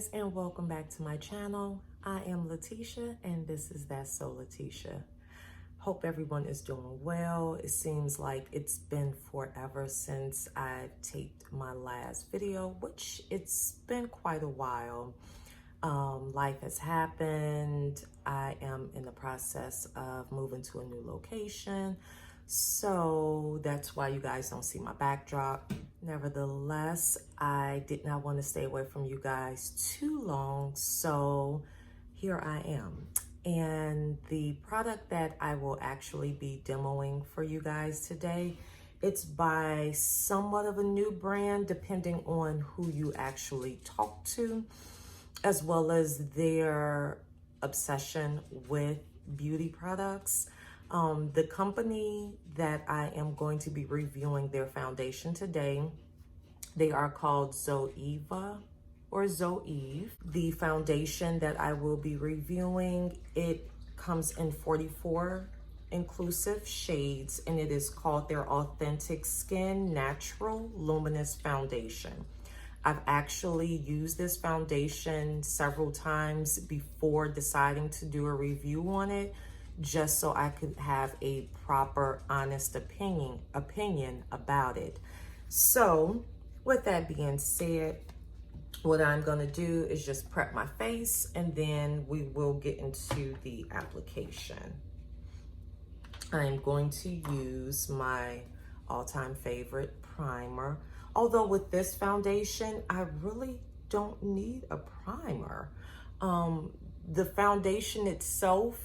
guys, and welcome back to my channel. I am Letitia and this is That's So Letitia. Hope everyone is doing well. It seems like it's been forever since I taped my last video, which it's been quite a while. Life has happened. I am in the process of moving to a new location. So that's why you guys don't see my backdrop. Nevertheless, I did not want to stay away from you guys too long. So here I am. And the product that I will actually be demoing for you guys today, it's by somewhat of a new brand, depending on who you actually talk to, as well as their obsession with beauty products. The company that I am going to be reviewing their foundation today, they are called Zoeva or Zoeve. The foundation that I will be reviewing, it comes in 44 inclusive shades, and it is called their Authentic Skin Natural Luminous Foundation. I've actually used this foundation several times before deciding to do a review on it, just so I could have a proper, honest opinion about it. So with that being said, what I'm gonna do is just prep my face and then we will get into the application. I'm going to use my all-time favorite primer. Although with this foundation, I really don't need a primer. The foundation itself,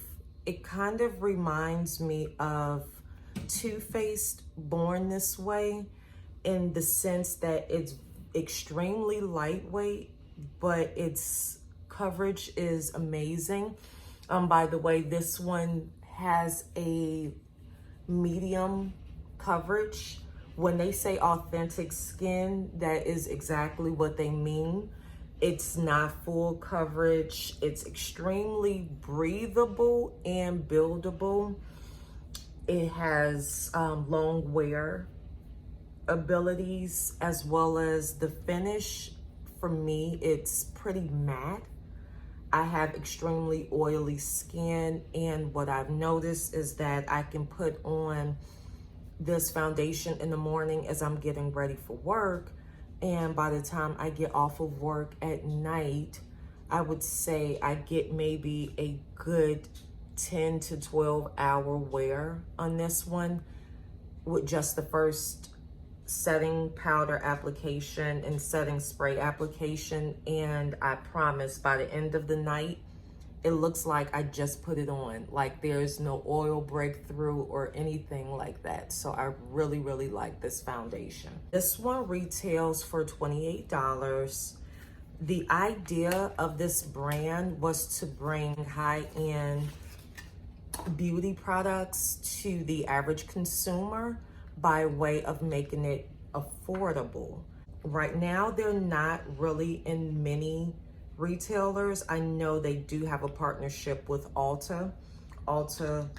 it kind of reminds me of Too Faced Born This Way, in the sense that it's extremely lightweight, but its coverage is amazing. By the way, this one has a medium coverage. When they say authentic skin, that is exactly what they mean. It's not full coverage. It's extremely breathable and buildable. It has long wear abilities, as well as the finish. For me, it's pretty matte. I have extremely oily skin, and what I've noticed is that I can put on this foundation in the morning as I'm getting ready for work, and by the time I get off of work at night, I would say I get maybe a good 10 to 12 hour wear on this one with just the first setting powder application and setting spray application. And I promise by the end of the night, it looks like I just put it on. Like there's no oil breakthrough or anything like that. So I really, really like this foundation. This one retails for $28. The idea of this brand was to bring high-end beauty products to the average consumer by way of making it affordable. Right now, they're not really in many retailers. I know they do have a partnership with Ulta. Ulta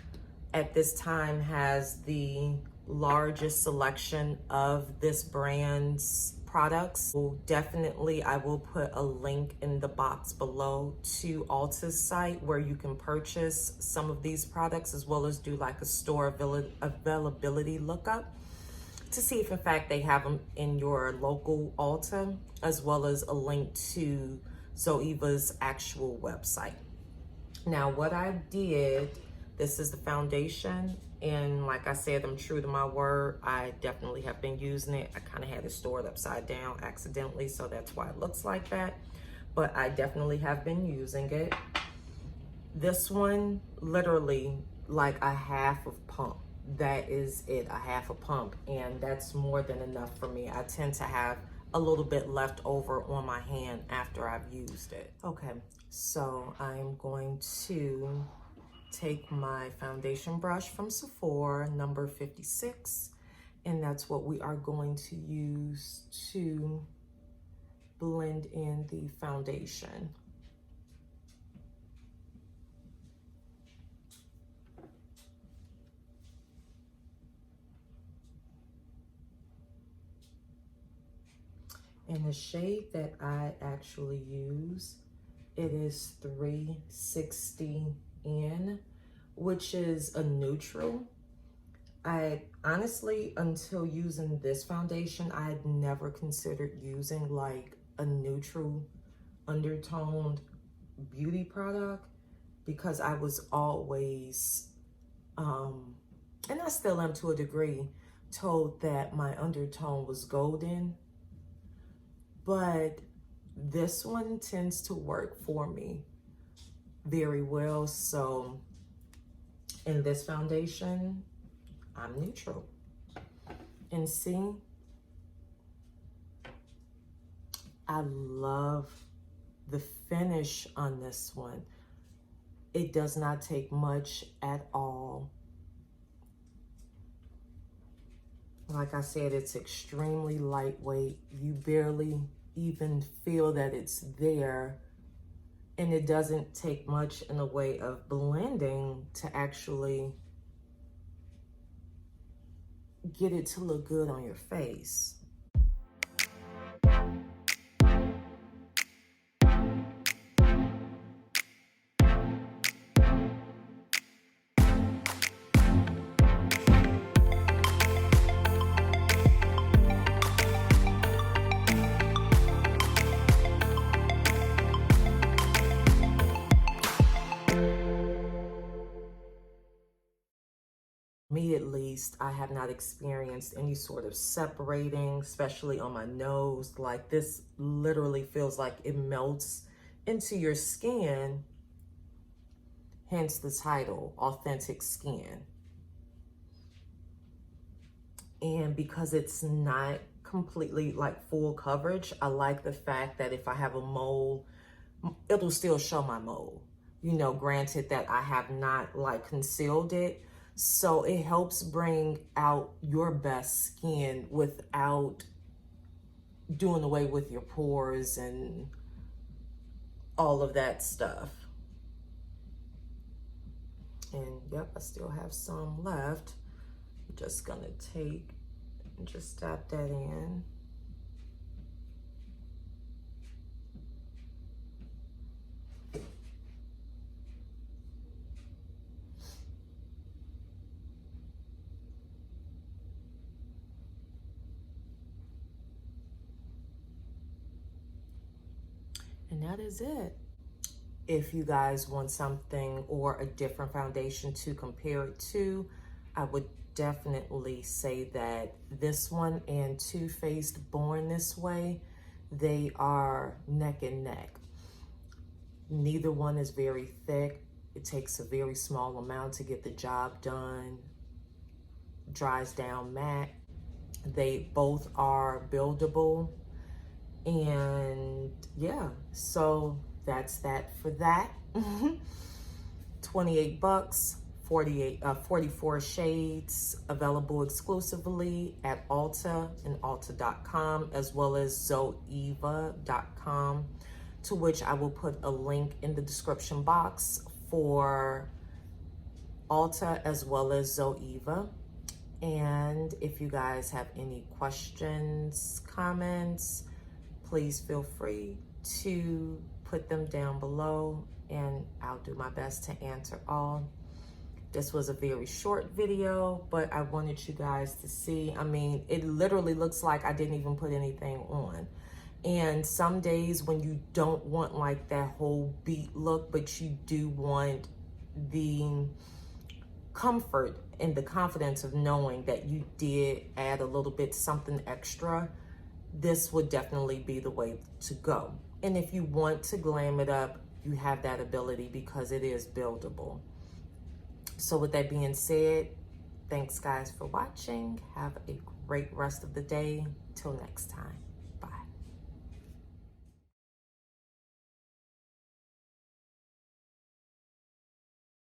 at this time has the largest selection of this brand's products. Well, definitely, I will put a link in the box below to Ulta's site where you can purchase some of these products, as well as do like a store availability lookup to see if in fact they have them in your local Ulta, as well as a link to Zoeva's actual website. Now what I did, this is the foundation, and like I said, I'm true to my word. I definitely have been using it. I kind of had it stored upside down accidentally, so that's why it looks like that, but I definitely have been using it. This one, literally like a half of pump. That is it, a half a pump, and that's more than enough for me. I tend to have a little bit left over on my hand after I've used it. Okay, so I'm going to take my foundation brush from Sephora, number 56, and that's what we are going to use to blend in the foundation. And the shade that I actually use, it is 360N, which is a neutral. I honestly, until using this foundation, I had never considered using like a neutral undertoned beauty product because I was always, and I still am to a degree, told that my undertone was golden, but this one tends to work for me very well. So in this foundation, I'm neutral. And see, I love the finish on this one. It does not take much at all. Like I said, it's extremely lightweight. You barely even feel that it's there. And it doesn't take much in the way of blending to actually get it to look good on your face. Me at least, I have not experienced any sort of separating, especially on my nose. Like this literally feels like it melts into your skin, hence the title, Authentic Skin. And because it's not completely like full coverage, I like the fact that if I have a mole, it'll still show my mole. You know, granted that I have not like concealed it. So it helps bring out your best skin without doing away with your pores and all of that stuff. And yep, I still have some left. I'm just gonna take and just dab that in. And that is it. If you guys want something or a different foundation to compare it to, I would definitely say that this one and Too Faced Born This Way, they are neck and neck. Neither one is very thick. It takes a very small amount to get the job done. Dries down matte. They both are buildable. And yeah, so that's that for that. 28 bucks, 44 shades, available exclusively at Ulta and Ulta.com, as well as Zoeva.com, to which I will put a link in the description box for Ulta as well as Zoeva. And if you guys have any questions, comments, please feel free to put them down below and I'll do my best to answer all. This was a very short video, but I wanted you guys to see. I mean, it literally looks like I didn't even put anything on. And some days when you don't want like that whole beat look, but you do want the comfort and the confidence of knowing that you did add a little bit something extra, this would definitely be the way to go. And if you want to glam it up, you have that ability because it is buildable. So with that being said, thanks guys for watching. Have a great rest of the day. Till next time.